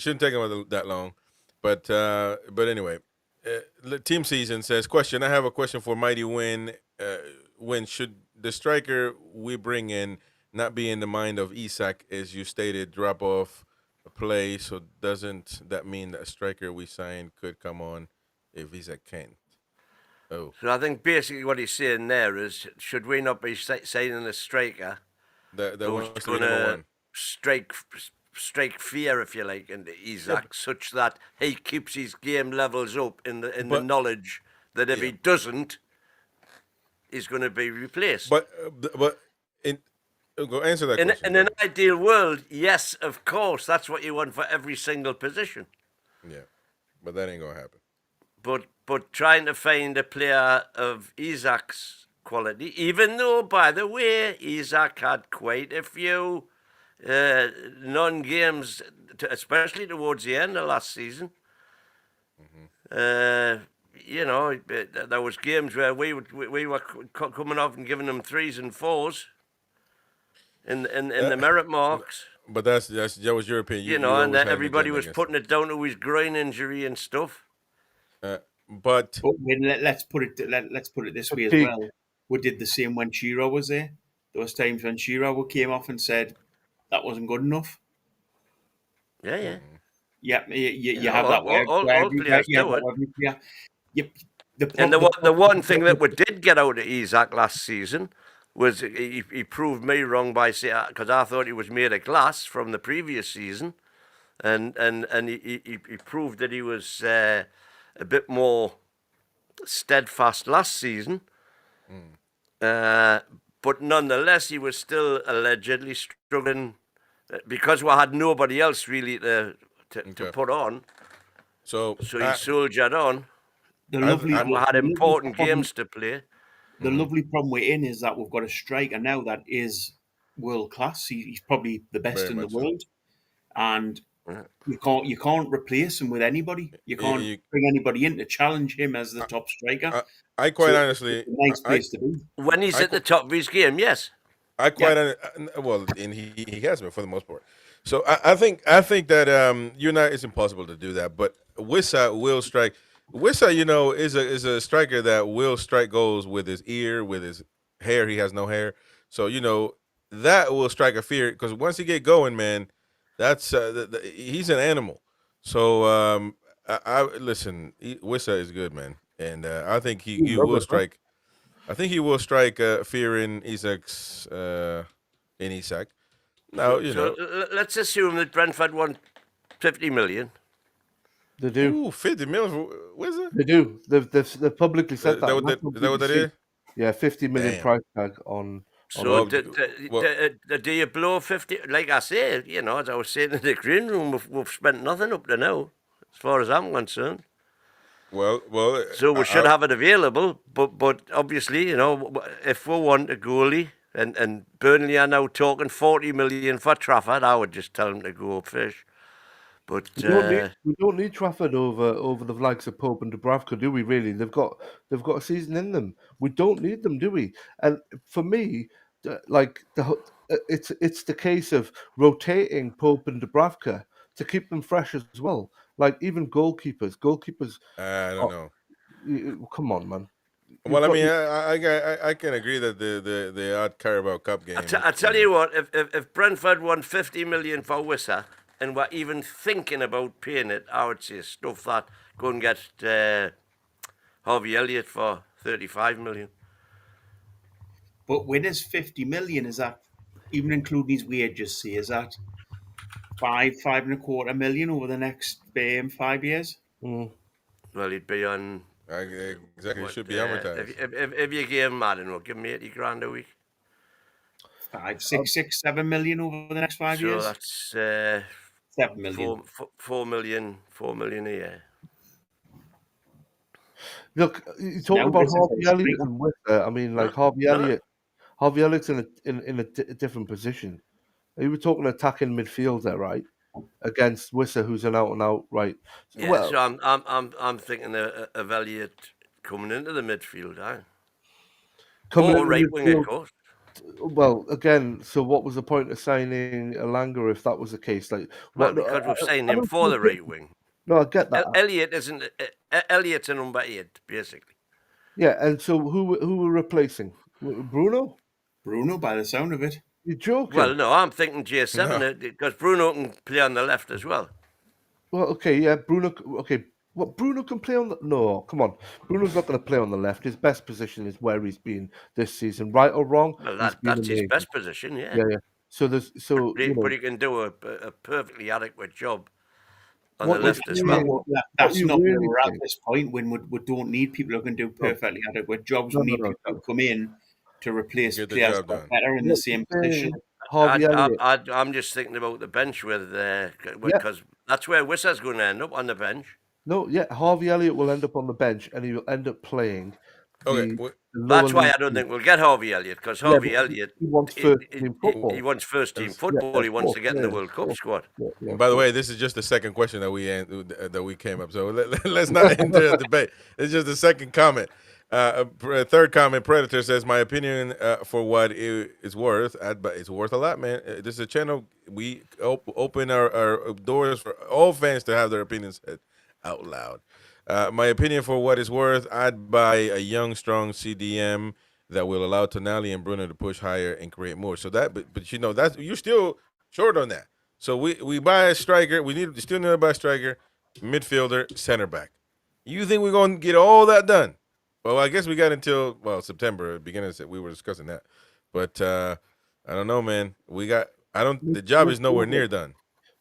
shouldn't take him that long. But anyway, team season says, question. I have a question for Mighty Win. When should the striker we bring in not be in the mind of Esak, as you stated, drop off a play? So doesn't that mean that a striker we signed could come on if Esak can't? Oh, So I think basically what he's saying there is, should we not be signing a striker that who's wants to be going number to one? strike fear, if you like, into Esak, Yeah, such that he keeps his game levels up in the but knowledge that if yeah, he doesn't, he's going to be replaced. but go answer that In question, an brother. ideal world, yes, of course, that's what you want for every single position. Yeah, but that ain't gonna happen. But trying to find a player of Esak's quality, even though, by the way, Esak had quite a few non-games, especially towards the end of last season. You know, there was games where we were coming off and giving them 3s and 4s in the merit marks. But that was your opinion. You know, you and always had an everybody agenda was against putting it down to his groin injury and stuff. but let's put it this way as well. We did the same when Shiro was there. There was times when Shiro came off and said that wasn't good enough. Yeah. Yeah, you have that. All players do it. And the one thing that we did get out of Esak last season was he proved me wrong by saying, because I thought he was made of glass from the previous season, and he proved that he was a bit more steadfast last season. But nonetheless, he was still allegedly struggling because we had nobody else really to put on. So he soldiered on. And we had important games to play. The lovely problem we're in is that we've got a striker now that is world class. He's probably the best in the world, and you can't replace him with anybody. You can't bring anybody in to challenge him as the top striker. I quite honestly, it's a nice place to be. When he's at the top of his game, yes. Well, and he has been for the most part. So I think that United it's impossible to do that, but Wissa will strike. Wissa, you know, is a striker that will strike goals with his ear, with his hair. He has no hair, so you know that will strike a fear because once he get going, man, that's he's an animal. So I listen. Wissa is good, man, and I think he will strike. I think he will strike fear in Esak's in Esak. Now you know. Let's assume that Brentford won 50 million. They do. Ooh, 50 million for Wissa? They do. They've publicly said that. Is that what that is? Yeah, 50 million Damn. price tag on. So do you blow 50? Like I say, you know, as I was saying in the green room, we've spent nothing up to now, as far as I'm concerned. Well. So we should have it available, but obviously, you know, if we want a goalie, and Burnley are now talking 40 million for Trafford, I would just tell them to go fish. But we don't need Trafford over the likes of Pope and Dubravka, do we? Really, they've got a season in them. We don't need them, do we? And for me, it's the case of rotating Pope and Dubravka to keep them fresh as well. Like even goalkeepers. I don't know. Come on, man. Well, I mean, I can agree that the odd Carabao Cup game. I tell you what, if Brentford won 50 million for Wissa, and we're even thinking about paying it, I would say stuff that. Go and get Harvey Elliott for 35 million. But with his 50 million, is that, even including his wages, is that 5.25 million over the next 5 years? Mm. Well, he'd be on... Exactly, it should be amortized. If you gave him, I don't know, give him 80 grand a week. 7 million over the next 5 years? So that's 7 million. 4 million a year. Look, you talk about Harvey Elliott and Wissa. I mean, like Harvey Elliott's in a different position. You were talking attacking midfielder, right? Against Wissa, who's an out and out right. Yeah, well, so I'm thinking of Elliott coming into the midfield, coming right wing, of course. Well, again, so what was the point of signing Elanga if that was the case? Like, Well, what? because we've signed I him don't for see the right wing. No, I get that. Elliott isn't. Elliott's a number 8, basically. Yeah, and so who we're replacing? Bruno? Bruno, by the sound of it. You're joking. Well, no, I'm thinking J7 because Bruno can play on the left as well. Well, okay, yeah, Bruno. Okay, what Bruno can play on the? No, come on, Bruno's not going to play on the left. His best position is where he's been this season, right or wrong. Well, He's been that's his amazing. best position, yeah. Yeah. So But he can do a perfectly adequate job on the left as saying- well. That's not where really we're at saying? this point when we don't need people who can do perfectly adequate jobs. We need people who come in to replace Get the players job that are done. better in the same position. Harvey Elliott. I'm just thinking about the bench because that's where Wissa's going to end up, on the bench. No, yeah, Harvey Elliott will end up on the bench and he will end up playing. Okay, the That's lower why I league don't team. think we'll get Harvey Elliott, because Harvey Elliott he wants first team football. He wants first team Yes, football. He of wants to course, get in the yeah, World of Cup course. squad. Yeah, By the way, this is just the second question that we came up. So let's not enter a debate. It's just the second comment. Third comment. Predator says, "My opinion for what it is worth, but it's worth a lot, man. This is a channel we open our doors for all fans to have their opinions said out loud. My opinion for what it's worth, I'd buy a young, strong CDM that will allow Tonali and Bruno to push higher and create more. So that, but you know, that's you're still short on that. So we buy a striker. We still need to buy a striker, midfielder, center back. You think we're going to get all that done? Well, I guess we got until September, beginning of we were discussing that. But I don't know, man. The job is nowhere near done.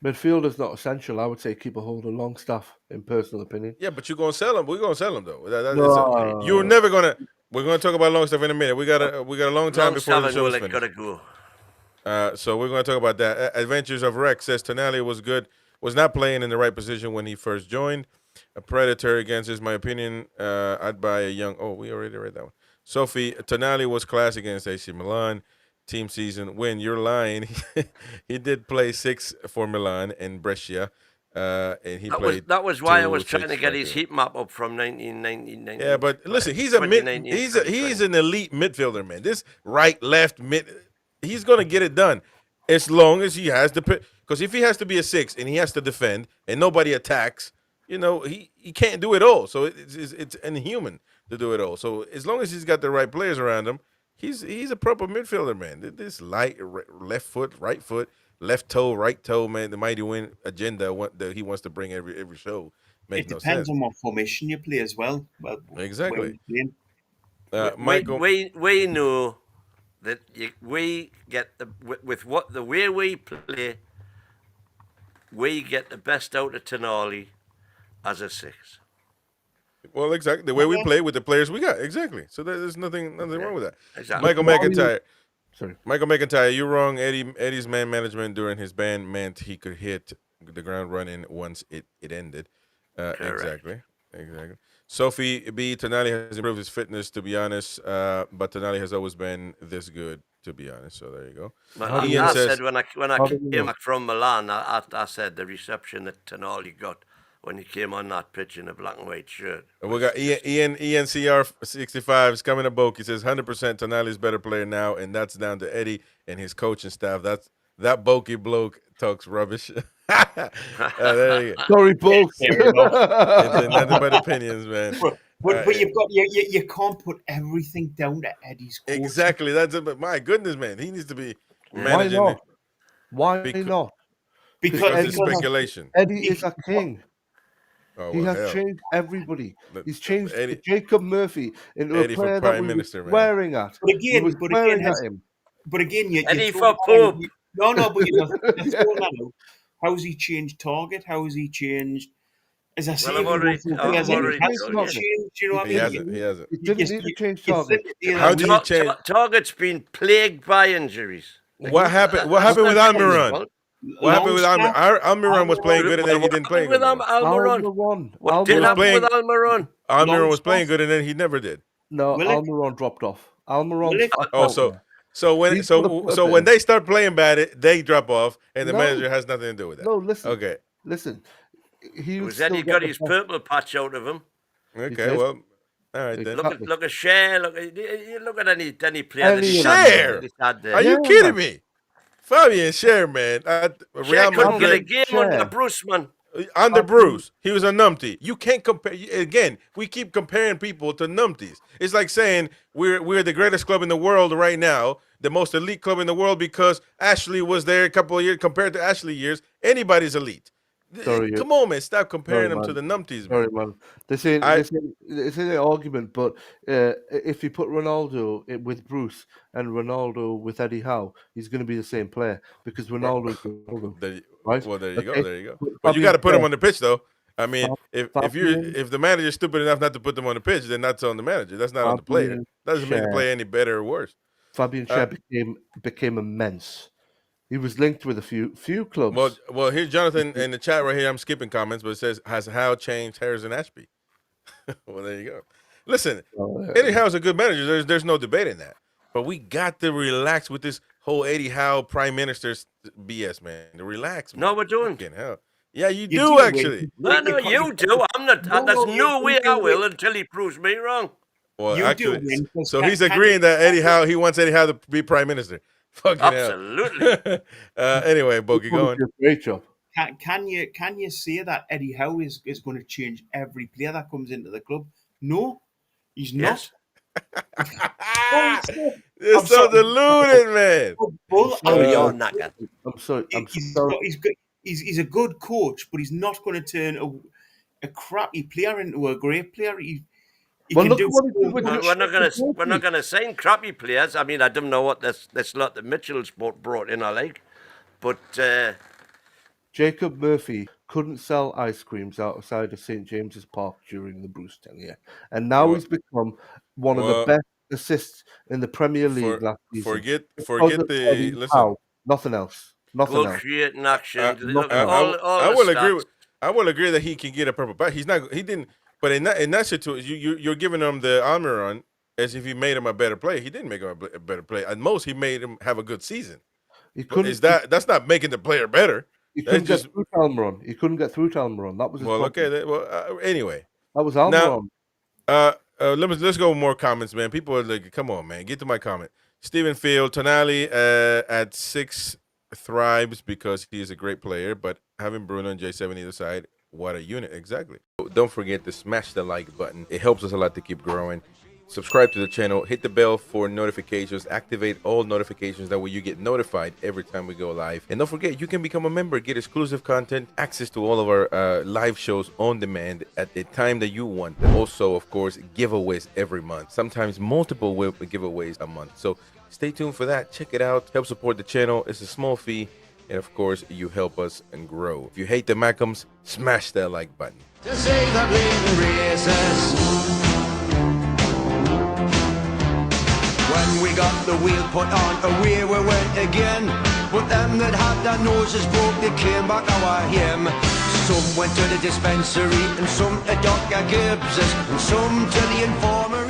Midfield is not essential. I would say keep a hold of Longstaff, in personal opinion. Yeah, but you're gonna sell them. We're gonna sell them though. No. You're never gonna. We're gonna talk about Longstaff in a minute. We got a long time before the show's finished. Gotta go. So we're gonna talk about that. Adventures of Rex says Tonali was not playing in the right position when he first joined. A Predator against is my opinion. I'd buy a young. Oh, we already read that one. Sophie, Tonali was class against AC Milan. Team season win. You're lying. He did play 6 for Milan and Brescia, and he played. That was why I was 2 trying to get strikers. his heat map up from 1990. Yeah, but listen, he's an elite midfielder, man. This right, left, mid. He's gonna get it done as long as he has because if he has to be a 6 and he has to defend and nobody attacks, you know, he can't do it all. So it's inhuman to do it all. So as long as he's got the right players around him. He's a proper midfielder, man. This light left foot, right foot, left toe, right toe, man. The mighty win agenda that he wants to bring every show. It depends on what formation you play as well. Exactly. Michael, we know that we get the way we play, we get the best out of Tonali as a 6. Well, exactly. The way we play with the players we got. Exactly. So there's nothing wrong with that. Exactly. Michael McIntyre. Sorry. Michael McIntyre, you're wrong. Eddie's man management during his ban meant he could hit the ground running once it ended. Exactly. Sophie B. Tonali has improved his fitness, to be honest, but Tonali has always been this good, to be honest. So there you go. I said when I came back from Milan, I said the reception that Tonali got when he came on that pitch in a black and white shirt. We got ENCR 65 is coming to Boke. He says 100% Tonali's better player now, and that's down to Eddie and his coaching staff. That Boke bloke talks rubbish. There you go. Sorry, folks. It's nothing but opinions, man. But you can't put everything down to Eddie's coaching. Exactly. But my goodness, man, he needs to be managing. Why not? Because it's speculation. Eddie is a king. Oh, he has changed everybody. He's changed Jacob Murphy into Eddie a player for that Prime we Minister, were swearing at. But again, you Eddie for Pope. No, but let's go on that now. How's he changed target? How has he changed? As I say, I've already changed, you know what I mean? He hasn't. He didn't need to change target. How did he change? Target's been plagued by injuries. What happened? What happened with Almiron? What happened with Almiron? Almiron was playing good and then he didn't play good. Almiron. What did happen with Almiron? Almiron was playing good and then he never did. No, Almiron dropped off. Almiron. So when they start playing bad, they drop off, and the manager has nothing to do with that. No, listen. Okay. Listen. Was Eddie got his purple patch out of him? Okay, well, All right, then. Look at Share. Look at any player that Share. Are you kidding me? Fabian Share, man. Share couldn't get a Madrid, game under Bruce, man. under Bruce, he was a numpty. You can't compare. Again, we keep comparing people to numpties. It's like saying we're the greatest club in the world right now, the most elite club in the world because Ashley was there a couple of years. Compared to Ashley years, anybody's elite. Come on, man. Stop comparing them to the numpties, man. Sorry, man. This ain't an argument, but if you put Ronaldo with Bruce and Ronaldo with Eddie Howe, he's going to be the same player because Ronaldo's Ronaldo. Right? Well, there you go. There you go. But you got to put him on the pitch, though. I mean, if the manager's stupid enough not to put them on the pitch, then that's on the manager. That's not on the player. That doesn't make the player any better or worse. Fabian Schär became immense. He was linked with a few clubs. Well, here's Jonathan in the chat right here. I'm skipping comments, but it says, has Howe changed Harrison Ashby? Well, there you go. Listen, Eddie Howe's a good manager. There's no debating that. But we got to relax with this whole Eddie Howe Prime Minister's BS, man. Relax, man. No, we're doing. Hell. Yeah, you do actually. No, you do. I'm not. There's no way I will until he proves me wrong. Well, actually, so he's agreeing that he wants Eddie Howe to be Prime Minister. Fucking absolutely. Anyway, Bogey, going. Great job. Can you say that Eddie Howe is going to change every player that comes into the club? No, he's not. You're so deluded, man. You're not. I'm sorry. He's a good coach, but he's not going to turn a crappy player into a great player. We're not going to sign crappy players. I mean, I don't know what this lot that Mitchell's brought in. I like, but Jacob Murphy couldn't sell ice creams outside of St. James's Park during the Bruce tenure, and now he's become one of the best assists in the Premier League last season. Forget the listen. Nothing else. Goal creating action. I will agree that he can get a purple patch. He didn't. But in that situation, you're giving him the honor on as if he made him a better player. He didn't make him a better player. At most, he made him have a good season. That's not making the player better. He couldn't get through Almiron. He couldn't get through Almiron. That was his problem. Okay. Anyway, that was Almiron. Let's go with more comments, man. People are like, come on, man, get to my comment. Stephen Field, Tonali at 6 thrives because he is a great player, but having Bruno and J7 either side. What a unit, exactly. Don't forget to smash the like button. It helps us a lot to keep growing. Subscribe to the channel, hit the bell for notifications, activate all notifications, that way you get notified every time we go live. And don't forget, you can become a member, get exclusive content, access to all of our live shows on demand at the time that you want. And also, of course, giveaways every month, sometimes multiple giveaways a month. So stay tuned for that. Check it out. Help support the channel. It's a small fee. And of course, you help us and grow. If you hate the Mackhams, smash that like button. To save the bleeding races. When we got the wheel put on, away we went again. But them that had their noses broke, they came back our him. Some went to the dispensary, and some to Dr. Gibbs's, and some to the informer.